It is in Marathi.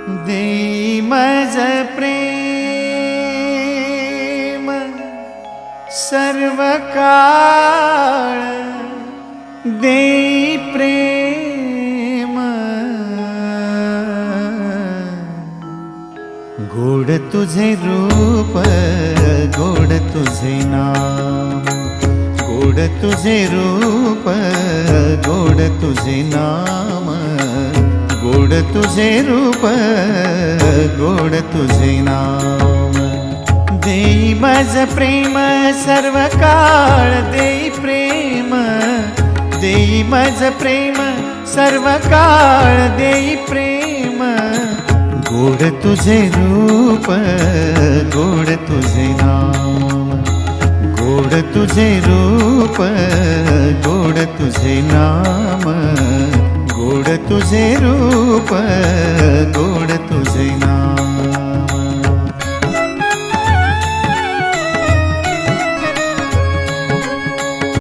देई मज प्रेम सर्व काळ, देई प्रेम गोड तुझे रूप, गोड तुझे नाम, गोड तुझे रूप, गोड तुझे नाम, गोड तुझे रूप, गोड तुझे नाम। देई मज प्रेम सर्व काळ, देई प्रेम, देई मज प्रेम सर्व काळ, देई प्रेम गोड तुझे रूप, गोड तुझे नाम, गोड तुझे रूप, गोड तुझे नाम, गोड तुझे रूप, गोड तुझे नाम।